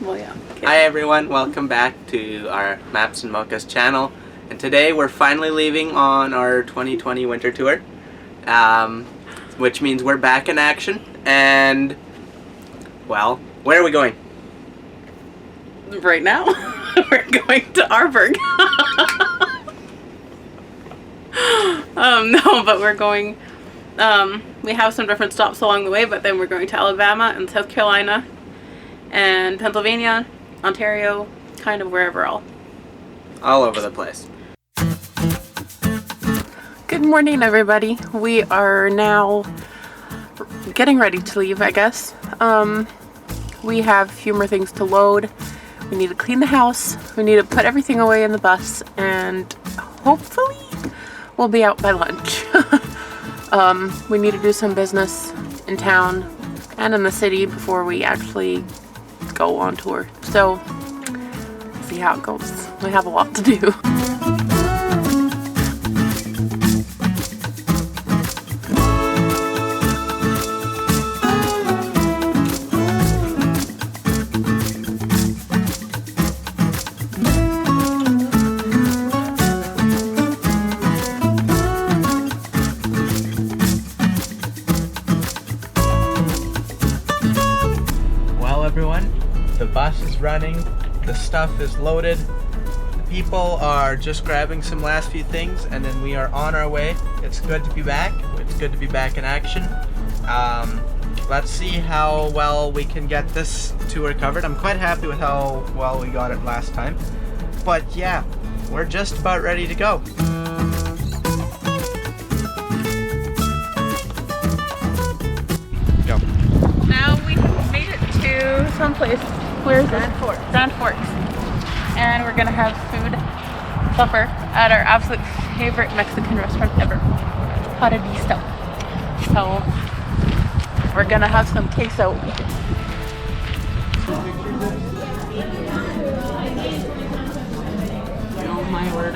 Well, yeah. Okay. Hi everyone, welcome back to our Maps and Mochas channel. And today we're finally leaving on our 2020 winter tour, which means we're back in action. And, well, where are we going? Right now, we're going to Arburg. No, but we're going, we have some different stops along the way, but then we're going to Alabama and South Carolina and Pennsylvania, Ontario, kind of wherever all over the place. Good morning, everybody. We are now getting ready to leave, I guess. We have a few more things to load. We need to clean the house. We need to put everything away in the bus, and hopefully we'll be out by lunch. We need to do some business in town and in the city before we actually go on tour. So, see how it goes. We have a lot to do. Everyone, the bus is running, the stuff is loaded, the people are just grabbing some last few things, and then we are on our way. It's good to be back. It's good to be back in action. Let's see how well we can get this tour covered. I'm quite happy with how well we got it last time, but yeah, we're just about ready to go. Go. Now we made it to someplace. Where is it? Grand Forks. And we're gonna have food supper at our absolute favorite Mexican restaurant ever, Paradista. So we're gonna have some queso. Oh my word.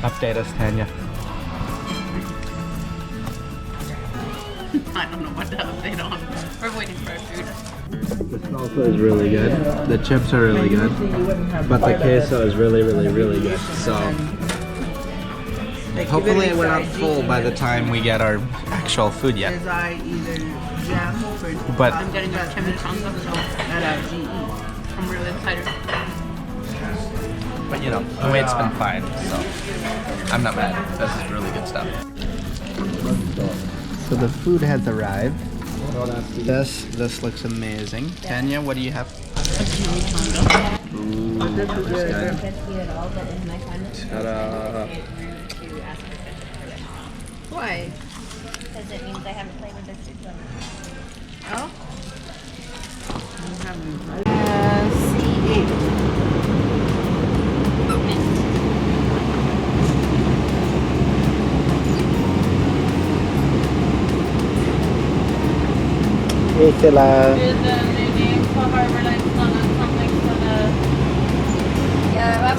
Update us, Tanya. I don't know what to update on. We're waiting for our food. The salsa is really good. The chips are really good. But the queso is really good. So hopefully we're not full by the time we get our actual food yet. But I'm getting a chimichanga, so I'm really excited. But you know, the wait's been fine, so I'm not mad. This is really good stuff. So the food has arrived. This looks amazing. Tanya, what do you have? Ooh, that's good. Ta-da! Why? Because it means I haven't played with this food before. Oh?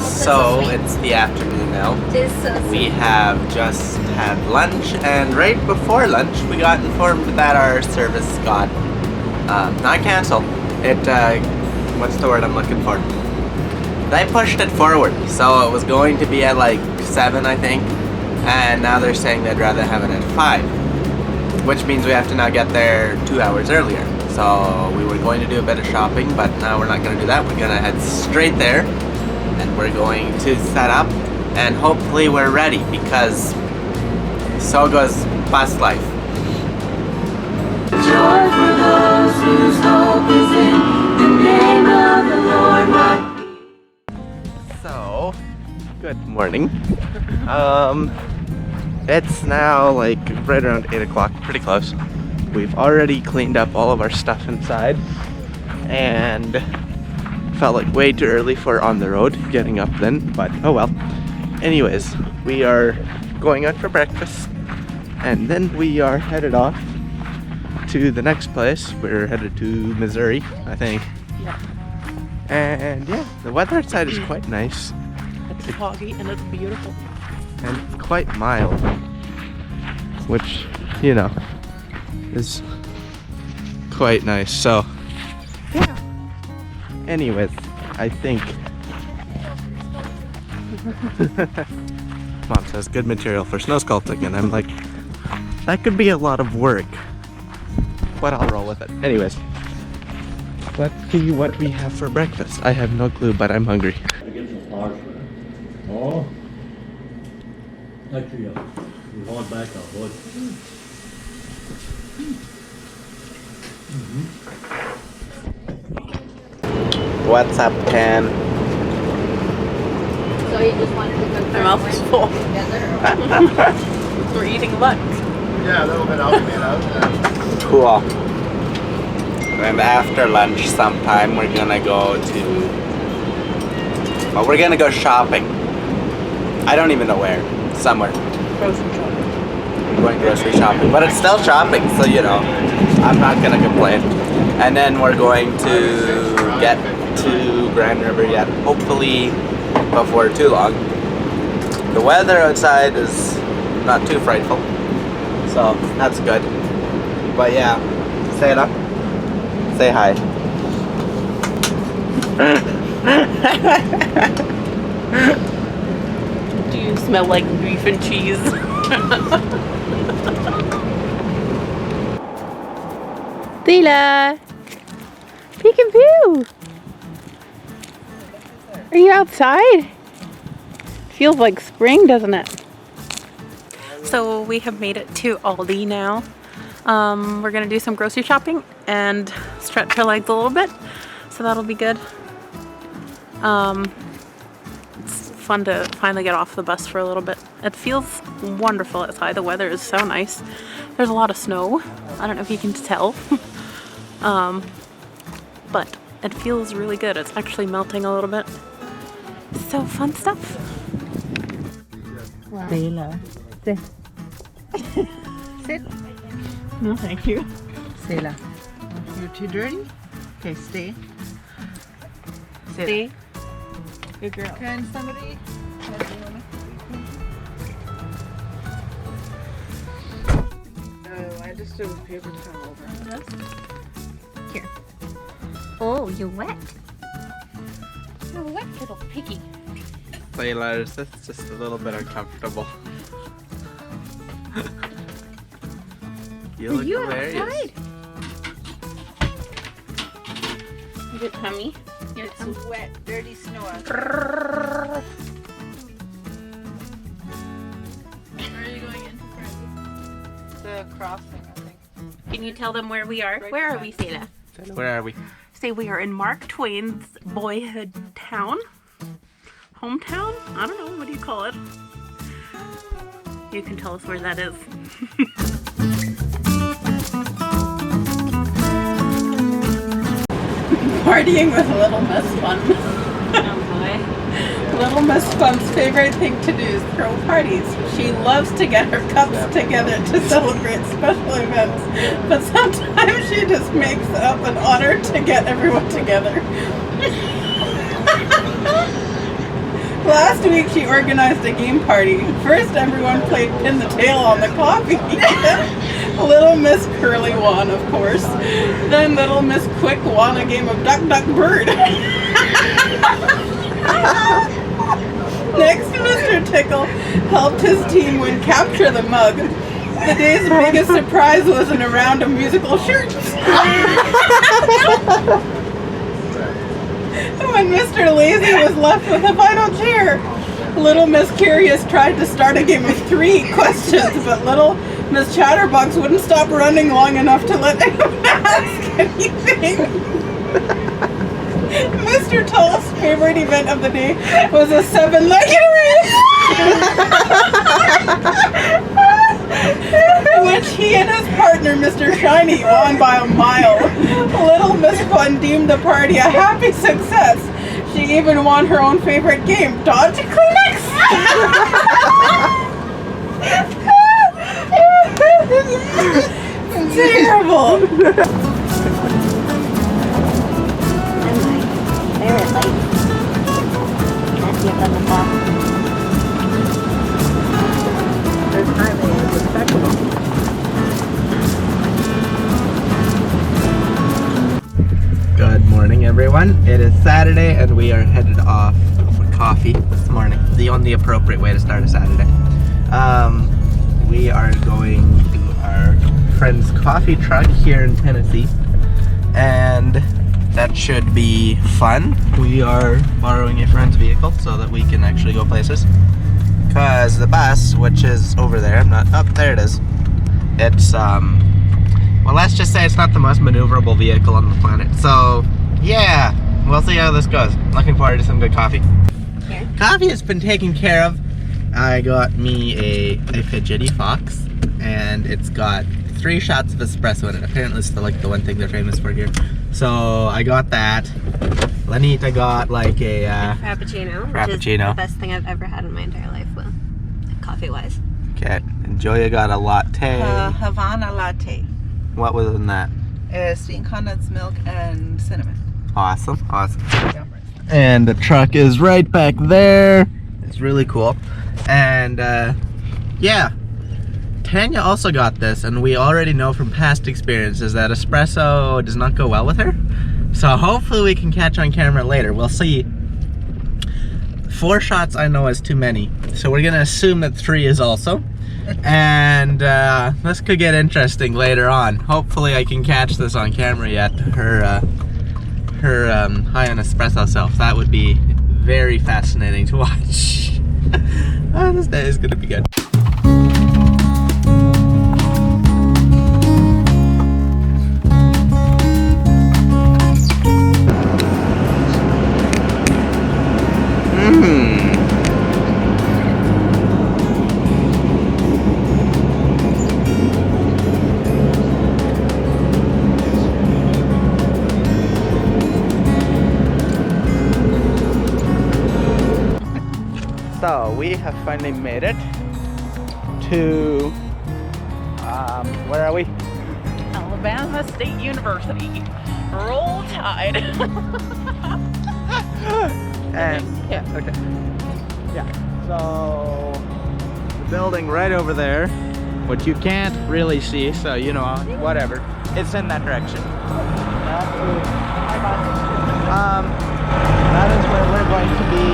So it's the afternoon now. We have just had lunch, and right before lunch we got informed that our service got not canceled. It what's the word I'm looking for? They pushed it forward, so it was going to be at like 7, I think, and now they're saying they'd rather have it at 5, which means we have to now get there 2 hours earlier. So we were going to do a bit of shopping, but now we're not going to do that. We're going to head straight there, and we're going to set up, and hopefully we're ready, because so goes bus life. Joy for those whose hope is in the name of the Lord. So, good morning. It's now like right around 8 o'clock, pretty close. We've already cleaned up all of our stuff inside, and felt like way too early for on the road getting up then, but oh well. Anyways, we are going out for breakfast, and then we are headed off to the next place. We're headed to Missouri, I think. Yeah. And yeah, the weather outside is quite nice. It's foggy and it's beautiful. And quite mild. which, you know, is quite nice. So, yeah. Anyways, I think Mom says good material for snow sculpting, and I'm like, that could be a lot of work, but I'll roll with it. Anyways, let's see what we have for breakfast. I have no clue, but I'm hungry. Oh, actually, we hold back our wood. What's up, Ken? So you just wanted to go My mouth is full. together? We're eating lunch. Yeah, a little bit out, made out. Cool. And after lunch sometime we're gonna go to, well, we're gonna go shopping. I don't even know where. Somewhere. Grocery shopping. We're going grocery shopping. But it's still shopping, so you know, I'm not gonna complain. And then we're going to get to Grand River yet, hopefully before too long. The weather outside is not too frightful, so that's good. But yeah, Sarah, say hi. Do you smell like beef and cheese? Thela! Peekaboo! Are you outside? Feels like spring, doesn't it? So we have made it to Aldi now. We're gonna do some grocery shopping and stretch our legs a little bit, so that'll be good. It's fun to finally get off the bus for a little bit. It feels wonderful outside. The weather is so nice. There's a lot of snow. I don't know if you can tell. But it feels really good. It's actually melting a little bit. So fun stuff. Taylor. Sit. Sit. No, thank you. Sailor. You're too dirty? Okay, stay. Sit. See? Good girl. Can somebody? Oh, I just threw the paper towel over. Here. Oh, you're wet. You're wet, little piggy. Sailors, it's just a little bit uncomfortable. You look hilarious. Outside? Is it tummy? It's wet, dirty snow out. Where are you going in? The crossing, I think. Can you tell them where we are? Where are we, Sela? Where are we? Say we are in Mark Twain's boyhood town. Hometown? I don't know. What do you call it? You can tell us where that is. Partying with Little Miss Fun. Oh Little Miss Fun's favorite thing to do is throw parties. She loves to get her cups together to celebrate special events, but sometimes she just makes it up an honor to get everyone together. Last week she organized a game party. First everyone played pin the tail on the coffee. Little Miss Curly won, of course. Then Little Miss Quick won a game of Duck Duck Bird. Next, Mr. Tickle helped his team win Capture the Mug. The day's biggest surprise was in a round of musical shirts. When Mr. Lazy was left with the final chair, Little Miss Curious tried to start a game of 3 questions, but Little Miss Chatterbox wouldn't stop running long enough to let anyone ask anything. Mr. Tull's favorite event of the day was a 7-legged race, which he and his partner, Mr. Shiny, won by a mile. Little Miss Fun deemed the party a happy success. She even won her own favorite game, Dodge Kleenex. Terrible. Favorite light. Can't give them the ball. There's highway, it's respectable. everyone. It is Saturday and we are headed off for coffee this morning. The only appropriate way to start a Saturday. We are going to our friend's coffee truck here in Tennessee, and that should be fun. We are borrowing a friend's vehicle so that we can actually go places. Because the bus, which is over there, there it is. It's, well, let's just say it's not the most maneuverable vehicle on the planet. So, yeah, we'll see how this goes. Looking forward to some good coffee. Here. Coffee has been taken care of. I got me a fidgety fox, and it's got 3 shots of espresso in it. Apparently it's like the one thing they're famous for here. So I got that. Lanita got like a Frappuccino, which is Frappuccino. the best thing I've ever had in my entire life, well, coffee-wise. Okay, and Joya got a latte. Havana latte. What was in that? Sweet condensed milk and cinnamon. Awesome, awesome. And the truck is right back there. It's really cool. And yeah, Tanya also got this, and we already know from past experiences that espresso does not go well with her. So hopefully we can catch on camera later. We'll see. 4 shots I know is too many, so we're gonna assume that 3 is also. And this could get interesting later on. Hopefully I can catch this on camera yet. Her high on espresso self. That would be very fascinating to watch. Oh, this day is gonna be good. So we have finally made it to, where are we? Alabama State University. Roll Tide. And, Yeah. okay. Yeah, so the building right over there, which you can't really see, so you know, whatever. It's in that direction. That is where we're going to be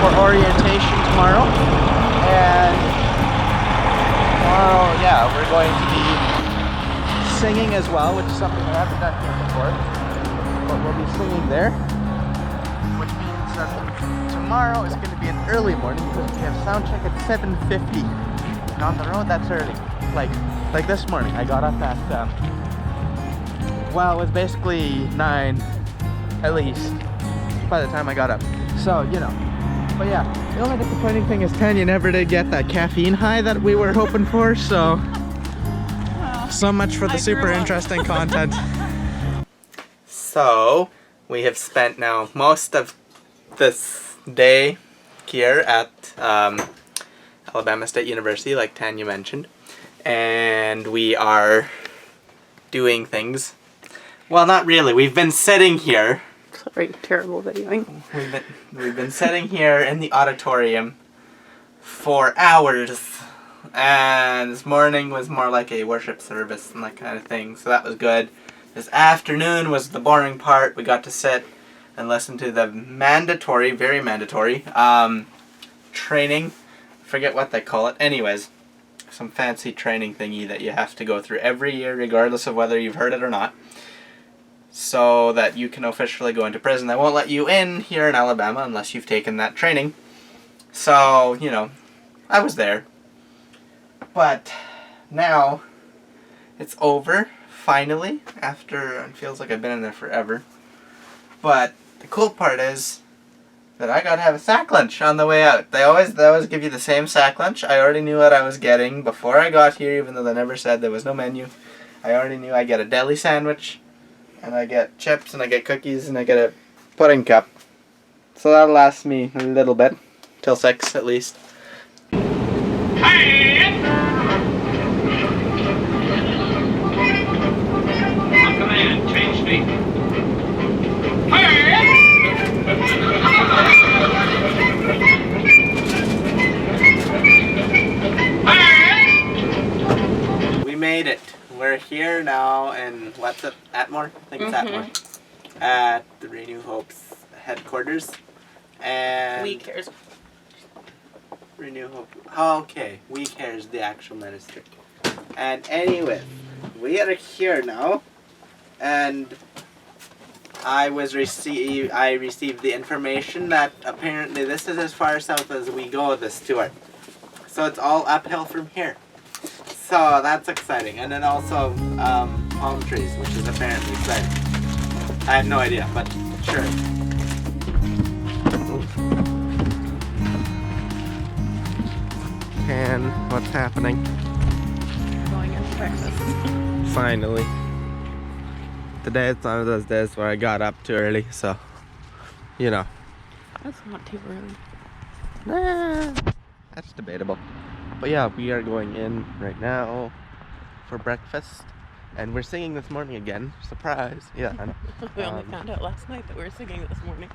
for orientation tomorrow. And tomorrow, yeah, we're going to be singing as well, which is something we haven't done here before. But we'll be singing there, which means that tomorrow is going to be an early morning because we have sound check at 7:50. And on the road, that's early. Like this morning, I got up at, well, it was basically 9 at least by the time I got up. So, you know. But yeah, the only disappointing thing is Tanya never did get that caffeine high that we were hoping for, so much for the super interesting content. So, we have spent now most of this day here at Alabama State University, like Tanya mentioned, and we are doing things. Well, not really. We've been sitting here. Sorry, terrible videoing. We've been sitting here in the auditorium for hours, and this morning was more like a worship service and that kind of thing, so that was good. This afternoon was the boring part. We got to sit and listen to the mandatory, very mandatory, training. I forget what they call it. Anyways, some fancy training thingy that you have to go through every year, regardless of whether you've heard it or not, so that you can officially go into prison. They won't let you in here in Alabama unless you've taken that training. So, you know, I was there. But now it's over, finally, after it feels like I've been in there forever. But the cool part is that I got to have a sack lunch on the way out. They always give you the same sack lunch. I already knew what I was getting before I got here, even though they never said. There was no menu. I already knew I get a deli sandwich, and I get chips, and I get cookies, and I get a pudding cup. So that'll last me a little bit, till 6 at least. Command, change speed. We made it. We're here now, and what's it? Atmore? I think it's Atmore. at the Renew Hope's headquarters. And We cares. Renew Hope. Oh, okay, We Care is the actual ministry. And anyway, we are here now, and I received the information that apparently this is as far south as we go this tour. So it's all uphill from here. So that's exciting. And then also palm trees, which is apparently exciting. I have no idea, but sure. And what's happening? Going into breakfast. Finally. Today is one of those days where I got up too early, so you know. That's not too early. That's debatable. But yeah, we are going in right now for breakfast. And we're singing this morning again. Surprise. Yeah. We only found out last night that we were singing this morning.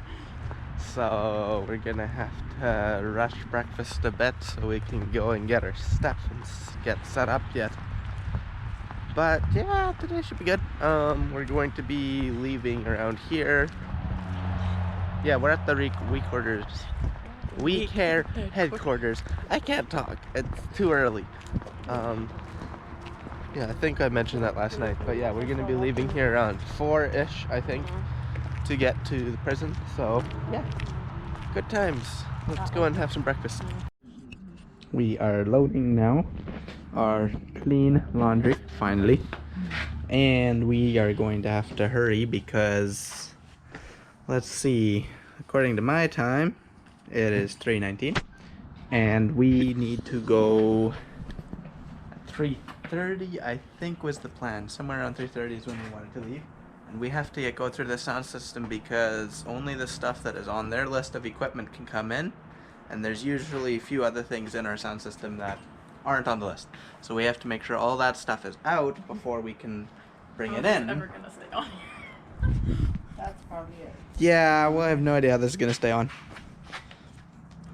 So we're gonna have to rush breakfast a bit so we can go and get our stuff and get set up yet. But yeah, today should be good. We're going to be leaving around here. Yeah, we're at the We Care headquarters. I can't talk. It's too early. Yeah, I think I mentioned that last night. But yeah, we're gonna be leaving here around 4-ish, I think, to get to the prison. So yeah, good times. Let's go and have some breakfast. We are loading now our clean laundry finally, and we are going to have to hurry because let's see, according to my time it is 3:19 and we need to go at 3:30. I think was the plan. Somewhere around 3:30 is when we wanted to leave. And we have to go through the sound system because only the stuff that is on their list of equipment can come in. And there's usually a few other things in our sound system that aren't on the list. So we have to make sure all that stuff is out before we can bring it in. Ever gonna stay on here? That's probably it. Yeah, well, I have no idea how this is going to stay on.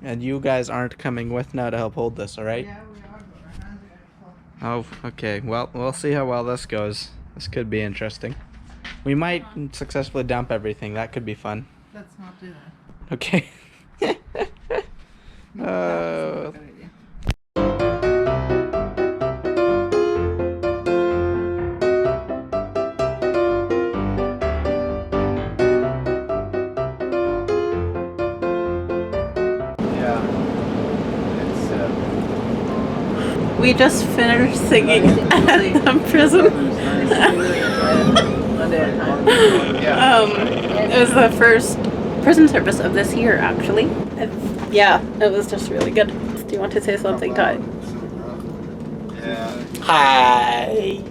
And you guys aren't coming with now to help hold this, alright? Yeah, we are, but our hands are gonna be full. Oh, okay. Well, we'll see how well this goes. This could be interesting. We might successfully dump everything. That could be fun. Let's not do that. Okay. That was a good idea. We just finished singing at the prison. It was the first prison service of this year, actually. Yeah, it was just really good. Do you want to say something, Ty? Yeah. Hi.